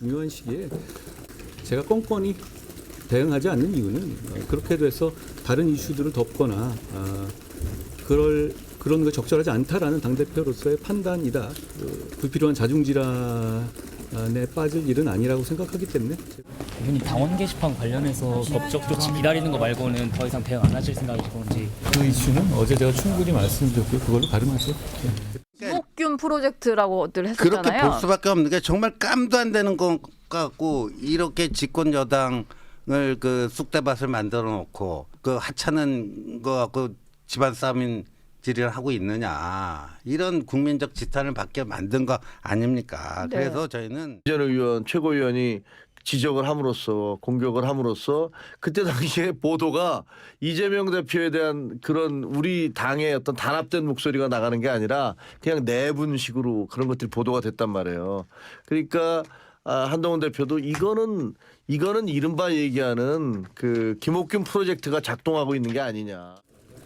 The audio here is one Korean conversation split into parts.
중요한 시기에 제가 껌껌이 대응하지 않는 이유는 그렇게 돼서 다른 이슈들을 덮거나 그런 거 적절하지 않다라는 당대표로서의 판단이다. 불필요한 자중질환에 빠질 일은 아니라고 생각하기 때문에. 이분이 당원 게시판 관련해서 법적 조치 기다리는 거 말고는 더 이상 대응 안 하실 생각이신지. 그 이슈는 어제 제가 충분히 말씀드렸고요. 그걸로 가름하죠. 김옥균 프로젝트라고들 했었잖아요. 그렇게 볼 수밖에 없는 게 정말 깜도 안 되는 것 같고 이렇게 집권 여당을 그 쑥대밭을 만들어 놓고 그 하찮은 거 갖고 집안 싸움질을 하고 있느냐 이런 국민적 지탄을 받게 만든 거 아닙니까? 네. 그래서 저희는 전 의원 최고위원이 지적을 함으로써 공격을 함으로써 그때 당시에 보도가 이재명 대표에 대한 그런 우리 당의 어떤 단합된 목소리가 나가는 게 아니라 그냥 내분식으로 그런 것들이 보도가 됐단 말이에요. 그러니까 한동훈 대표도 이거는 이른바 얘기하는 그 김옥균 프로젝트가 작동하고 있는 게 아니냐.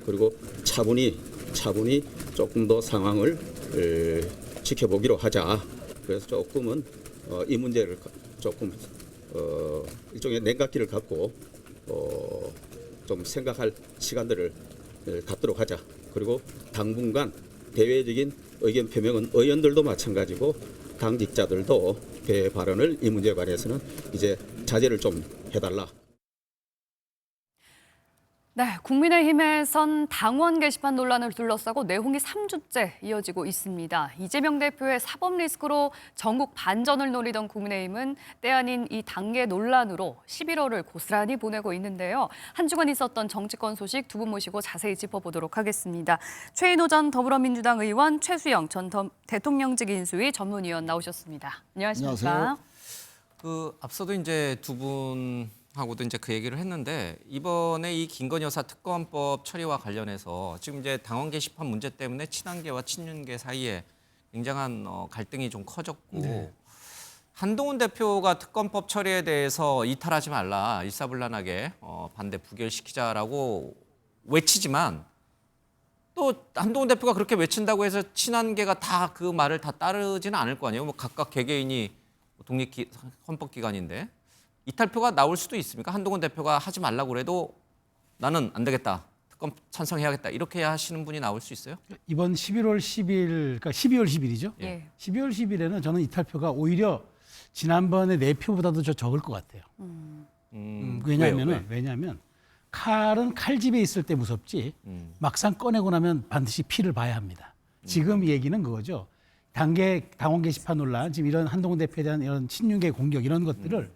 그리고 차분히 조금 더 상황을 지켜보기로 하자. 그래서 조금은 이 문제를 조금 일종의 냉각기를 갖고 좀 생각할 시간들을 갖도록 하자. 그리고 당분간 대외적인 의견 표명은 의원들도 마찬가지고 당직자들도 그 발언을 이 문제에 관해서는 이제 자제를 좀 해달라. 네, 국민의힘에선 당원 게시판 논란을 둘러싸고 내홍이 3주째 이어지고 있습니다. 이재명 대표의 사법 리스크로 전국 반전을 노리던 국민의힘은 때 아닌 이 당계 논란으로 11월을 고스란히 보내고 있는데요. 한 주간 있었던 정치권 소식 두 분 모시고 자세히 짚어보도록 하겠습니다. 최인호 전 더불어민주당 의원, 최수영 전 대통령직 인수위 전문위원 나오셨습니다. 안녕하십니까? 안녕하세요. 앞서도 이제 두 분하고도 이제 그 얘기를 했는데 이번에 이 김건희 여사 특검법 처리와 관련해서 지금 이제 당원 게시판 문제 때문에 친한계와 친윤계 사이에 굉장한 갈등이 좀 커졌고 네. 한동훈 대표가 특검법 처리에 대해서 이탈하지 말라, 일사불란하게 반대 부결시키자라고 외치지만 또 한동훈 대표가 그렇게 외친다고 해서 친한계가 다 그 말을 다 따르지는 않을 거 아니에요. 뭐 각각 개개인이 헌법기관인데 이탈표가 나올 수도 있습니까? 한동훈 대표가 하지 말라고 그래도 나는 안 되겠다. 특검 찬성해야겠다. 이렇게 하시는 분이 나올 수 있어요? 이번 11월 10일, 그러니까 12월 10일이죠. 예. 12월 10일에는 저는 이탈표가 오히려 지난번에 4표보다도 저 적을 것 같아요. 왜냐하면 칼은 칼집에 있을 때 무섭지 막상 꺼내고 나면 반드시 피를 봐야 합니다. 지금 얘기는 그거죠. 당원 게시판 논란, 지금 이런 한동훈 대표에 대한 이런 친윤계 공격 이런 것들을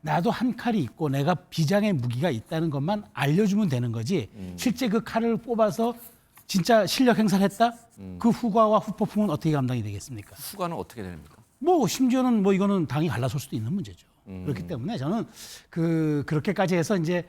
나도 한 칼이 있고 내가 비장의 무기가 있다는 것만 알려주면 되는 거지 실제 그 칼을 뽑아서 진짜 실력 행사를 했다? 그 후과와 후폭풍은 어떻게 감당이 되겠습니까? 후과는 어떻게 됩니까? 뭐 심지어는 뭐 이거는 당이 갈라설 수도 있는 문제죠. 그렇기 때문에 저는 그렇게까지 해서 이제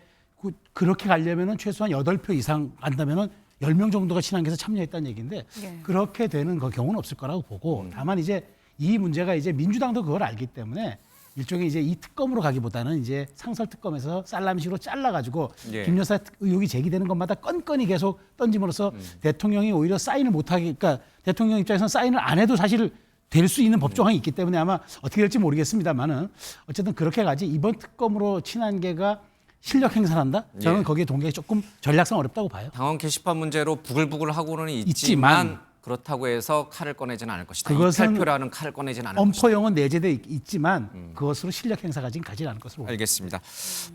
그렇게 가려면은 최소한 8표 이상 간다면은 10명 정도가 친한계에서 참여했다는 얘기인데 예. 그렇게 되는 경우는 없을 거라고 보고 다만 이제 이 문제가 이제 민주당도 그걸 알기 때문에 일종의 이제 이 특검으로 가기보다는 이제 상설 특검에서 살라미식으로 잘라가지고 예. 김 여사 의혹이 제기되는 것마다 건건이 계속 던짐으로써 대통령이 오히려 사인을 못하게, 그러니까 대통령 입장에서는 사인을 안 해도 사실 될 수 있는 법조항이 있기 때문에 아마 어떻게 될지 모르겠습니다만은 어쨌든 그렇게 가지 이번 특검으로 친한계가 실력 행사를 한다? 저는 예. 거기에 동기가 조금 전략상 어렵다고 봐요. 당원 게시판 문제로 부글부글 하고는 있지만 그렇다고 해서 칼을 꺼내지는 않을 것이다. 그것은 이탈표라는 칼을 꺼내지는 않을 것이다. 엄포용은 내재돼 있지만 그것으로 실력 행사가 지금 가지 않을 것으로 봅니다. 알겠습니다.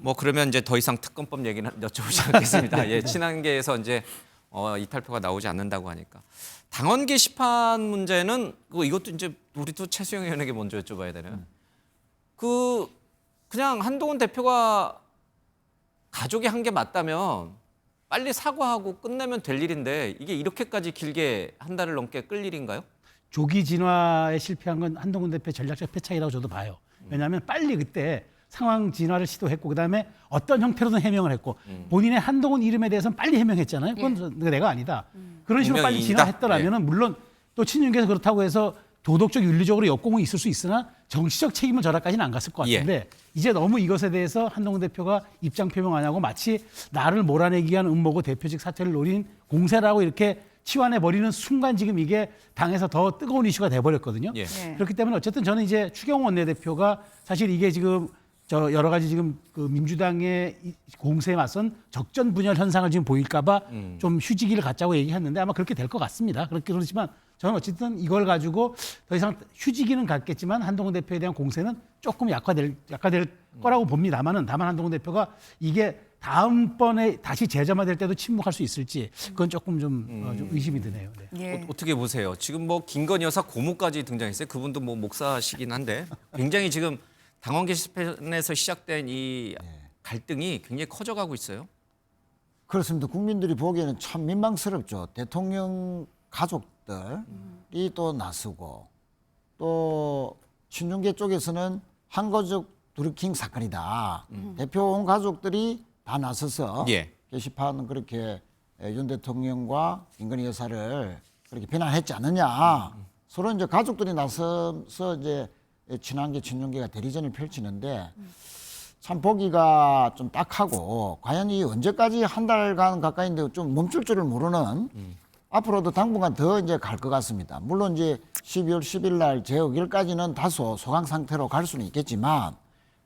뭐 그러면 이제 더 이상 특검법 얘기는 여쭤보지 않겠습니다. 예, 친한계에서 이제 이탈표가 나오지 않는다고 하니까 당원 게시판 문제는 이것도 이제 우리 또 최수영 의원에게 먼저 여쭤봐야 되나요? 그냥 한동훈 대표가 가족이 한 게 맞다면 빨리 사과하고 끝내면 될 일인데 이게 이렇게까지 길게 한 달을 넘게 끌 일인가요? 조기 진화에 실패한 건 한동훈 대표의 전략적 패착이라고 저도 봐요. 왜냐하면 빨리 그때 상황 진화를 시도했고 그다음에 어떤 형태로든 해명을 했고 본인의 한동훈 이름에 대해서는 빨리 해명했잖아요. 그건 내가 아니다. 그런 식으로 빨리 분명히 진화했더라면 물론 또 친윤계에서 그렇다고 해서 도덕적 윤리적으로 역공은 있을 수 있으나 정치적 책임을 져라까지는 안 갔을 것 같은데 이제 너무 이것에 대해서 한동훈 대표가 입장 표명 안 하고 마치 나를 몰아내기 위한 음모고 대표직 사퇴를 노린 공세라고 이렇게 치환해 버리는 순간 지금 이게 당에서 더 뜨거운 이슈가 돼 버렸거든요. 예. 네. 그렇기 때문에 어쨌든 저는 이제 추경호 원내대표가 사실 이게 지금 저 여러 가지 지금 그 민주당의 이 공세에 맞선 적전 분열 현상을 지금 보일까봐 좀 휴지기를 갖자고 얘기했는데 아마 그렇게 될 것 같습니다. 그렇지만 저는 어쨌든 이걸 가지고 더 이상 휴지기는 갖겠지만 한동훈 대표에 대한 공세는 조금 약화될 거라고 봅니다만은 다만 한동훈 대표가 이게 다음번에 다시 재점화될 때도 침묵할 수 있을지 그건 조금 좀 의심이 드네요. 네. 예. 어떻게 보세요? 지금 뭐 김건희 여사 고모까지 등장했어요. 그분도 뭐 목사시긴 한데 굉장히 지금 당원 게시판에서 시작된 이 갈등이 굉장히 커져가고 있어요. 그렇습니다. 국민들이 보기에는 참 민망스럽죠. 대통령 가족들이 또 나서고 또 친윤계 쪽에서는 한가족 드루킹 사건이다. 대표 온 가족들이 다 나서서 예. 게시판 그렇게 윤 대통령과 김건희 여사를 그렇게 비난했지 않느냐. 서로 이제 가족들이 나서서 이제 친한계 친윤계가 대리전을 펼치는데 참 보기가 좀 딱하고 과연 이 언제까지 한 달간 가까이인데 좀 멈출 줄을 모르는 앞으로도 당분간 더 이제 갈 것 같습니다. 물론 이제 12월 10일 날 재의결까지는 다소 소강 상태로 갈 수는 있겠지만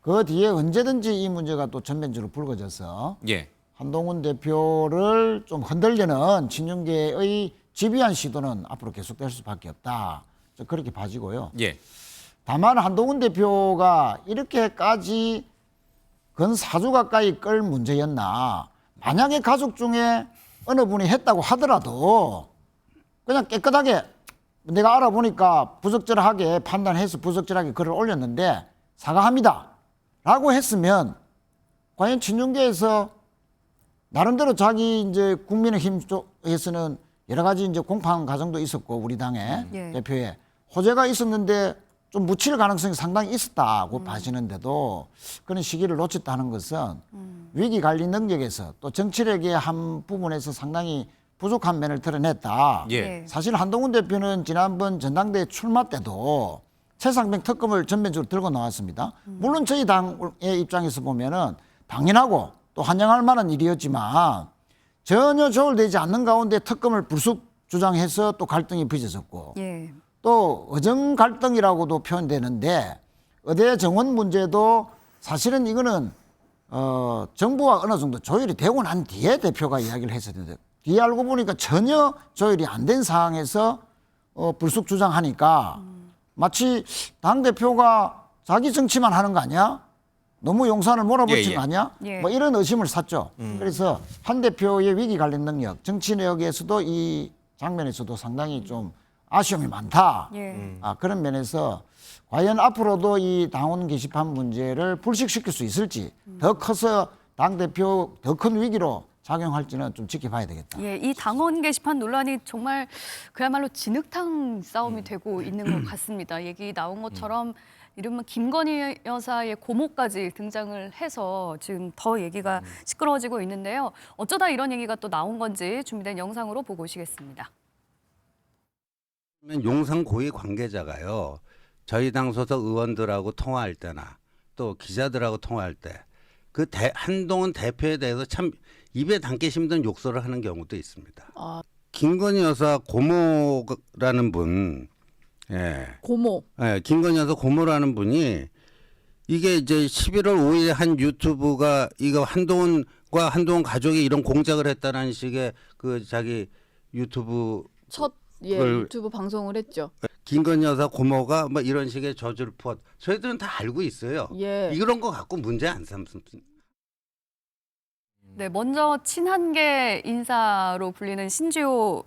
그 뒤에 언제든지 이 문제가 또 전면적으로 불거져서 예. 한동훈 대표를 좀 흔들려는 친윤계의 집요한 시도는 앞으로 계속될 수밖에 없다. 그렇게 봐지고요. 예. 다만 한동훈 대표가 이렇게까지 근 4주 가까이 끌 문제였나. 만약에 가족 중에 어느 분이 했다고 하더라도 그냥 깨끗하게 내가 알아보니까 부적절하게 판단해서 부적절하게 글을 올렸는데 사과합니다 라고 했으면 과연 친윤계에서 나름대로 자기 이제 국민의힘 쪽에서는 여러 가지 이제 공판 과정도 있었고 우리 당의 예. 대표에 호재가 있었는데 좀 묻힐 가능성이 상당히 있었다고 봐지는데도 그런 시기를 놓쳤다는 것은 위기 관리 능력에서 또 정치력의 한 부분에서 상당히 부족한 면을 드러냈다. 예. 사실 한동훈 대표는 지난번 전당대회 출마 때도 최상병 특검을 전면적으로 들고 나왔습니다. 물론 저희 당의 입장에서 보면은 당연하고 또 환영할 만한 일이었지만 전혀 조율되지 않는 가운데 특검을 불쑥 주장해서 또 갈등이 빚어졌고 예. 또 의정 갈등이라고도 표현되는데 의대 정원 문제도 사실은 이거는 정부와 어느 정도 조율이 되고 난 뒤에 대표가 이야기를 했었는데 뒤에 알고 보니까 전혀 조율이 안 된 상황에서 불쑥 주장하니까 마치 당대표가 자기 정치만 하는 거 아니야? 너무 용산을 몰아붙인 거 아니야? 예. 뭐 이런 의심을 샀죠. 그래서 한 대표의 위기 관리 능력, 정치력에서도 이 장면에서도 상당히 좀 아쉬움이 많다. 예. 그런 면에서 과연 앞으로도 이 당원 게시판 문제를 불식시킬 수 있을지 더 커서 당대표 더 큰 위기로 작용할지는 좀 지켜봐야 되겠다. 예, 이 당원 게시판 논란이 정말 그야말로 진흙탕 싸움이 되고 있는 것 같습니다. 얘기 나온 것처럼 이른바 김건희 여사의 고모까지 등장을 해서 지금 더 얘기가 시끄러워지고 있는데요. 어쩌다 이런 얘기가 또 나온 건지 준비된 영상으로 보고 오시겠습니다. 용산 고위 관계자가요. 저희 당 소속 의원들하고 통화할 때나 또 기자들하고 통화할 때 그 한동훈 대표에 대해서 참 입에 담기 힘든 욕설을 하는 경우도 있습니다. 김건희 여사 고모라는 분, 고모. 김건희 여사 고모라는 분이 이게 이제 11월 5일에 한 유튜브가 이거 한동훈과 한동훈 가족이 이런 공작을 했다는 식의 그 자기 유튜브 첫 유튜브 방송을 했죠. 김건희 여사 고모가 뭐 이런 식의 저주를 퍼 저희들은 다 알고 있어요. 예. 이런 거 갖고 문제 안 삼습니다. 네, 먼저 친한계 인사로 불리는 신지호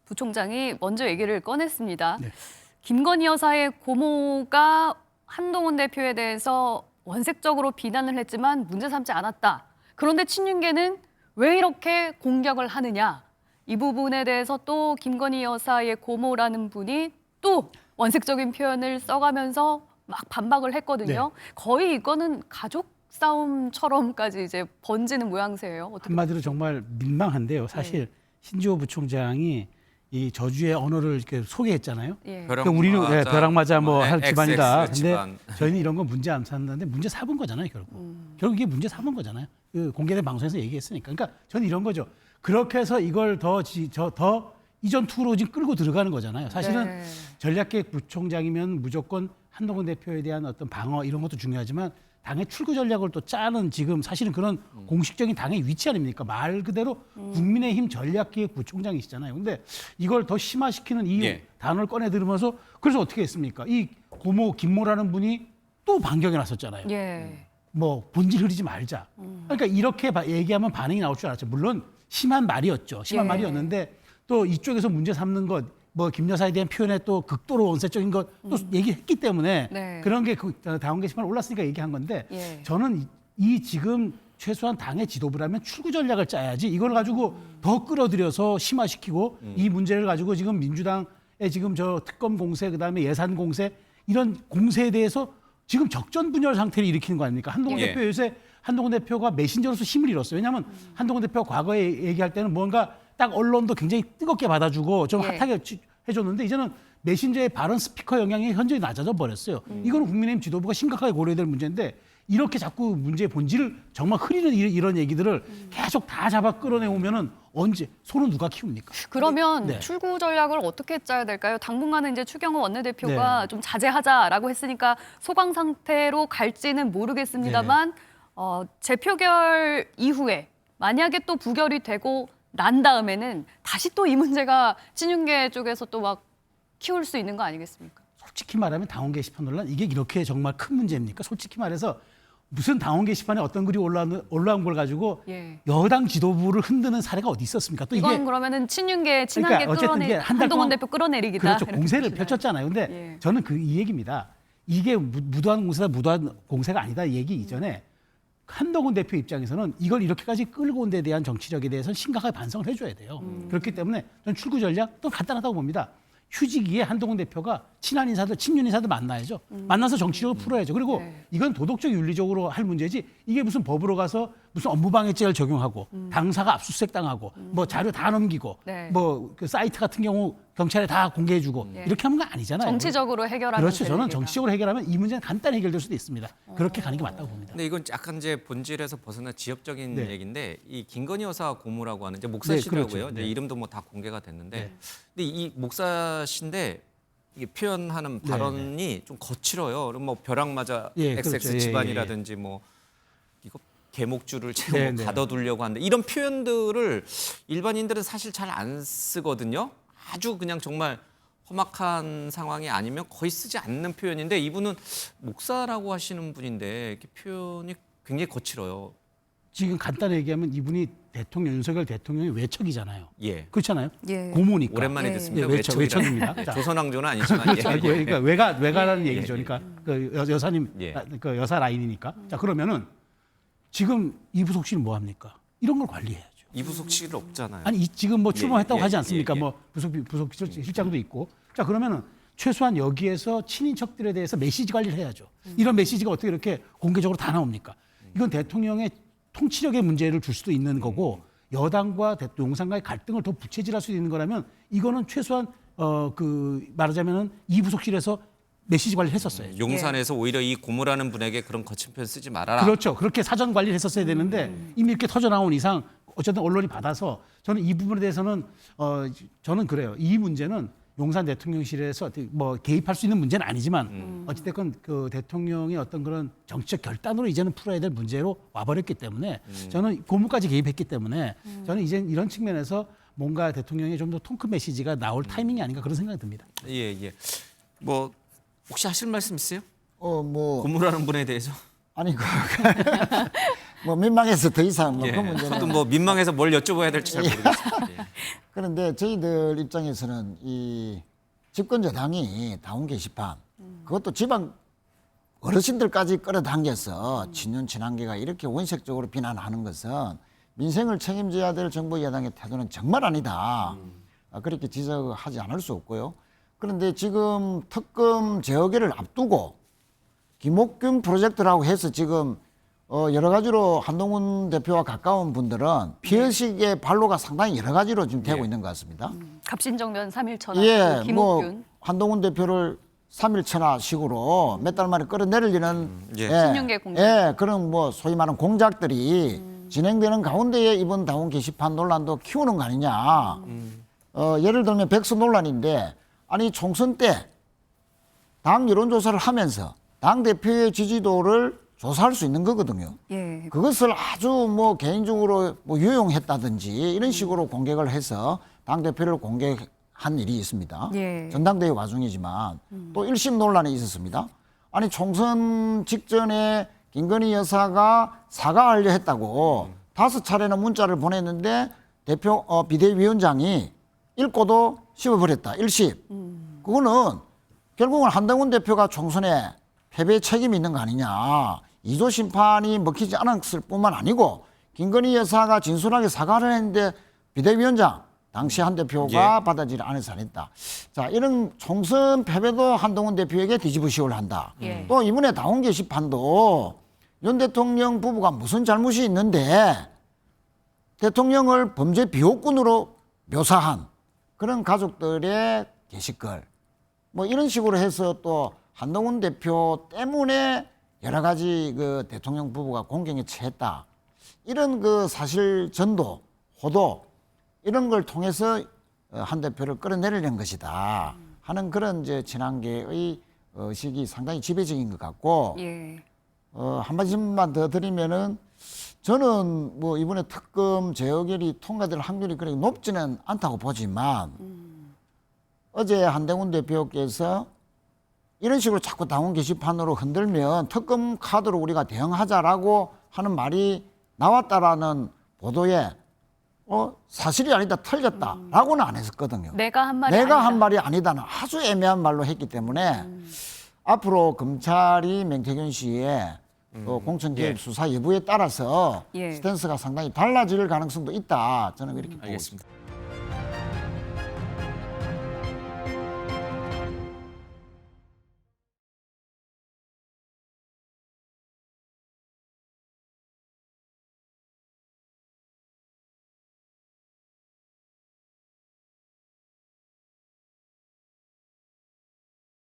부총장이 먼저 얘기를 꺼냈습니다. 네. 김건희 여사의 고모가 한동훈 대표에 대해서 원색적으로 비난을 했지만 문제 삼지 않았다. 그런데 친윤계는 왜 이렇게 공격을 하느냐. 이 부분에 대해서 또 김건희 여사의 고모라는 분이 또 원색적인 표현을 써가면서 막 반박을 했거든요. 거의 이거는 가족 싸움처럼까지 이제 번지는 모양새예요. 어떻게 한마디로 정말 민망한데요. 사실 신지호 부총장이 이 저주의 언어를 이렇게 소개했잖아요. 예. 그러니까 우리는 벼락 맞아 뭐 할 집안이다. 근데 집안. 저희는 이런 건 문제 안 삼는데 문제 삼은 거잖아요, 결국. 결국 이게 문제 삼은 거잖아요. 그 공개된 방송에서 얘기했으니까. 그러니까 저는 이런 거죠. 그렇게 해서 이걸 더 이전 투로 지금 끌고 들어가는 거잖아요. 사실은 네. 전략계획 부총장이면 무조건 한동훈 대표에 대한 어떤 방어 이런 것도 중요하지만 당의 출구 전략을 또 짜는 지금 사실은 그런 공식적인 당의 위치 아닙니까? 말 그대로 국민의힘 전략기획 부총장이시잖아요. 근데 이걸 더 심화시키는 이 예. 단어를 꺼내 들으면서 그래서 어떻게 했습니까? 이 고모 김모라는 분이 또 반격에 나섰잖아요. 예. 뭐 본질 흐리지 말자. 그러니까 이렇게 얘기하면 반응이 나올 줄 알았죠. 물론 심한 말이었죠. 심한 예. 말이었는데 또 이쪽에서 문제 삼는 것, 뭐 김 여사에 대한 표현에 또 극도로 원색적인 것 또 얘기했기 때문에 네. 그런 게 당원 게시판에 올랐으니까 얘기한 건데 예. 저는 이 지금 최소한 당의 지도부라면 출구 전략을 짜야지 이걸 가지고 더 끌어들여서 심화시키고 이 문제를 가지고 지금 민주당의 지금 저 특검 공세 그다음에 예산 공세 이런 공세에 대해서 지금 적전 분열 상태를 일으키는 거 아닙니까? 한동훈 예. 대표 요새 한동훈 대표가 메신저로서 힘을 잃었어요. 왜냐하면 한동훈 대표가 과거에 얘기할 때는 뭔가 딱 언론도 굉장히 뜨겁게 받아주고 좀 예. 핫하게 해줬는데 이제는 메신저의 발언 스피커 영향이 현저히 낮아져 버렸어요. 이거는 국민의힘 지도부가 심각하게 고려해야 될 문제인데 이렇게 자꾸 문제의 본질을 정말 흐리는 이런 얘기들을 계속 다 잡아 끌어내오면은 언제 손은 누가 키웁니까? 그러면 네. 출구 전략을 어떻게 짜야 될까요? 당분간은 이제 추경호 원내대표가 좀 자제하자라고 했으니까 소강 상태로 갈지는 모르겠습니다만 재표결 이후에 만약에 또 부결이 되고 난 다음에는 다시 또 이 문제가 친윤계 쪽에서 또 막 키울 수 있는 거 아니겠습니까? 솔직히 말하면 당원 게시판 논란 이게 이렇게 정말 큰 문제입니까? 솔직히 말해서 무슨 당원 게시판에 어떤 글이 올라온 걸 가지고 예. 여당 지도부를 흔드는 사례가 어디 있었습니까? 또 이건 이게 그러면은 친윤계 친하게 그러니까 어쨌든 이게 한달 한동훈 동안 대표 끌어내리기다. 그렇죠. 이렇게 공세를 보시나요? 펼쳤잖아요. 근데 예. 저는 이 얘기입니다. 이게 무도한 공세다 무도한 공세가 아니다 이 얘기 이전에 한동훈 대표 입장에서는 이걸 이렇게까지 끌고 온 데 대한 정치력에 대해서는 심각하게 반성을 해줘야 돼요. 그렇기 때문에 저는 출구 전략 또 간단하다고 봅니다. 휴지기에 한동훈 대표가 친한 인사들, 친윤 인사들 만나야죠. 만나서 정치적으로 풀어야죠. 그리고 네. 이건 도덕적 윤리적으로 할 문제지 이게 무슨 법으로 가서 무슨 업무방해죄를 적용하고 당사가 압수수색 당하고 뭐 자료 다 넘기고 네. 뭐 그 사이트 같은 경우 경찰에 다 공개해주고 네. 이렇게 하는 거 아니잖아요. 정치적으로 해결하는 그렇죠. 저는 문제입니다. 정치적으로 해결하면 이 문제는 간단히 해결될 수도 있습니다. 그렇게 가는 게 맞다고 봅니다. 근데 이건 약간 이제 본질에서 벗어나 지역적인 네. 얘기인데 이 김건희 여사 고모라고 하는 이제 네, 목사시더라고요. 그렇죠. 이제 네. 이름도 뭐 다 공개가 됐는데, 네. 근데 이 목사신데 이게 표현하는 네, 발언이 좀 거칠어요. 그럼 뭐 벼락 맞아 예, XX 그렇죠. 예, 집안이라든지 뭐 이거 개목줄을 채로 네, 네. 가둬두려고 하는데 이런 표현들을 일반인들은 사실 잘 안 쓰거든요. 아주 그냥 정말 험악한 상황이 아니면 거의 쓰지 않는 표현인데 이분은 목사라고 하시는 분인데 이렇게 표현이 굉장히 거칠어요. 지금 간단히 얘기하면 이분이 대통령 윤석열 대통령의 외척이잖아요. 예. 그렇잖아요. 예. 고모니까. 오랜만에 예. 듣습니다. 예, 외척입니다. 네, 자. 조선왕조는 아니지만 그렇죠. 예, 예. 그러니까 외가라는 얘기죠. 예. 그러니까 그 여사님, 예. 그 여사 라인이니까. 자 그러면은 지금 이부석 씨는 뭐 합니까? 이런 걸 관리해야죠. 이부석 씨를 없잖아요. 아니 지금 뭐 출범했다고 예, 하지 않습니까? 예, 예. 뭐 부속 실장도 있고. 자 그러면은 최소한 여기에서 친인척들에 대해서 메시지 관리를 해야죠. 이런 메시지가 어떻게 이렇게 공개적으로 다 나옵니까? 이건 대통령의 통치력의 문제를 줄 수도 있는 거고 여당과 용산과의 갈등을 더 부채질할 수 있는 거라면 이거는 최소한 그 말하자면은 이부속실에서 메시지 관리를 했었어요. 용산에서 오히려 이 고모라는 분에게 그런 거친 표현 쓰지 말아라. 그렇죠. 그렇게 사전 관리를 했었어야 되는데 이미 이렇게 터져 나온 이상 어쨌든 언론이 받아서 저는 이 부분에 대해서는 저는 그래요. 이 문제는 용산 대통령실에서 뭐 개입할 수 있는 문제는 아니지만 어찌됐건 그 대통령의 어떤 그런 정치적 결단으로 이제는 풀어야 될 문제로 와버렸기 때문에 저는 고무까지 개입했기 때문에 저는 이제 이런 측면에서 뭔가 대통령의 좀 더 통크 메시지가 나올 타이밍이 아닌가 그런 생각이 듭니다. 예, 예. 뭐 혹시 하실 말씀 있어요? 뭐 고모라는 분에 대해서? 아니 뭐 민망해서 더 이상 뭐 예. 그 문제는 저도 뭐 민망해서 뭘 여쭤봐야 될지 잘 모르겠어요. 예. 그런데 저희들 입장에서는 이 집권 여당이 당원 게시판 그것도 지방 어르신들까지 끌어당겨서 친윤 친한계가 이렇게 원색적으로 비난하는 것은 민생을 책임져야 될 정부 여당의 태도는 정말 아니다. 그렇게 지적하지 않을 수 없고요. 그런데 지금 특검 재허계를 앞두고 김옥균 프로젝트라고 해서 지금 여러 가지로 한동훈 대표와 가까운 분들은 피해의식의 발로가 상당히 여러 가지로 지금 되고 있는 것 같습니다. 갑신정변 3일천하 예, 김옥균. 뭐 한동훈 대표를 3일천하식으로 몇 달 만에 끌어내리려는 예. 친윤계 공작. 예, 그런 뭐 소위 말하는 공작들이 진행되는 가운데에 이번 당원 게시판 논란도 키우는 거 아니냐. 예를 들면 백서 논란인데 아니 총선 때 당 여론조사를 하면서 당 대표의 지지도를 조사할 수 있는 거거든요. 예. 그것을 아주 뭐 개인적으로 뭐 유용했다든지 이런 식으로 공격을 해서 당 대표를 공격한 일이 있습니다. 예. 전당대회 와중이지만 또 1심 논란이 있었습니다. 아니 총선 직전에 김건희 여사가 사과하려 했다고 5차례나 문자를 보냈는데 비대위원장이 읽고도 씹어버렸다. 1심. 그거는 결국은 한동훈 대표가 총선에 패배 책임이 있는 거 아니냐. 2조 심판이 먹히지 않았을 뿐만 아니고 김건희 여사가 진솔하게 사과를 했는데 비대위원장 당시 한 대표가 받아들이지 않아서 안 했다. 자, 이런 총선 패배도 한동훈 대표에게 뒤집으시오를 한다. 예. 또 이번에 당원 게시판도 윤 대통령 부부가 무슨 잘못이 있는데 대통령을 범죄 비호꾼으로 묘사한 그런 가족들의 게시글 뭐 이런 식으로 해서 또 한동훈 대표 때문에 여러 가지 그 대통령 부부가 공경에 처했다. 이런 그 사실 전도, 호도 이런 걸 통해서 한 대표를 끌어내리는 것이다 하는 그런 이제 친한계의 의식이 상당히 지배적인 것 같고 예. 한 말씀만 더 드리면은 저는 뭐 이번에 특검 재의결이 통과될 확률이 그렇게 높지는 않다고 보지만 어제 한동훈 대표께서 이런 식으로 자꾸 당원 게시판으로 흔들면 특검 카드로 우리가 대응하자라고 하는 말이 나왔다라는 보도에 사실이 아니다 틀렸다라고는 안 했었거든요. 내가 한 말이 내가 아니다. 한 말이 아니다는 아주 애매한 말로 했기 때문에 앞으로 검찰이 명태균 씨의 공천개입 수사 여부에 따라서 예. 스탠스가 상당히 달라질 가능성도 있다. 저는 그렇게 보고 있습니다. 알겠습니다.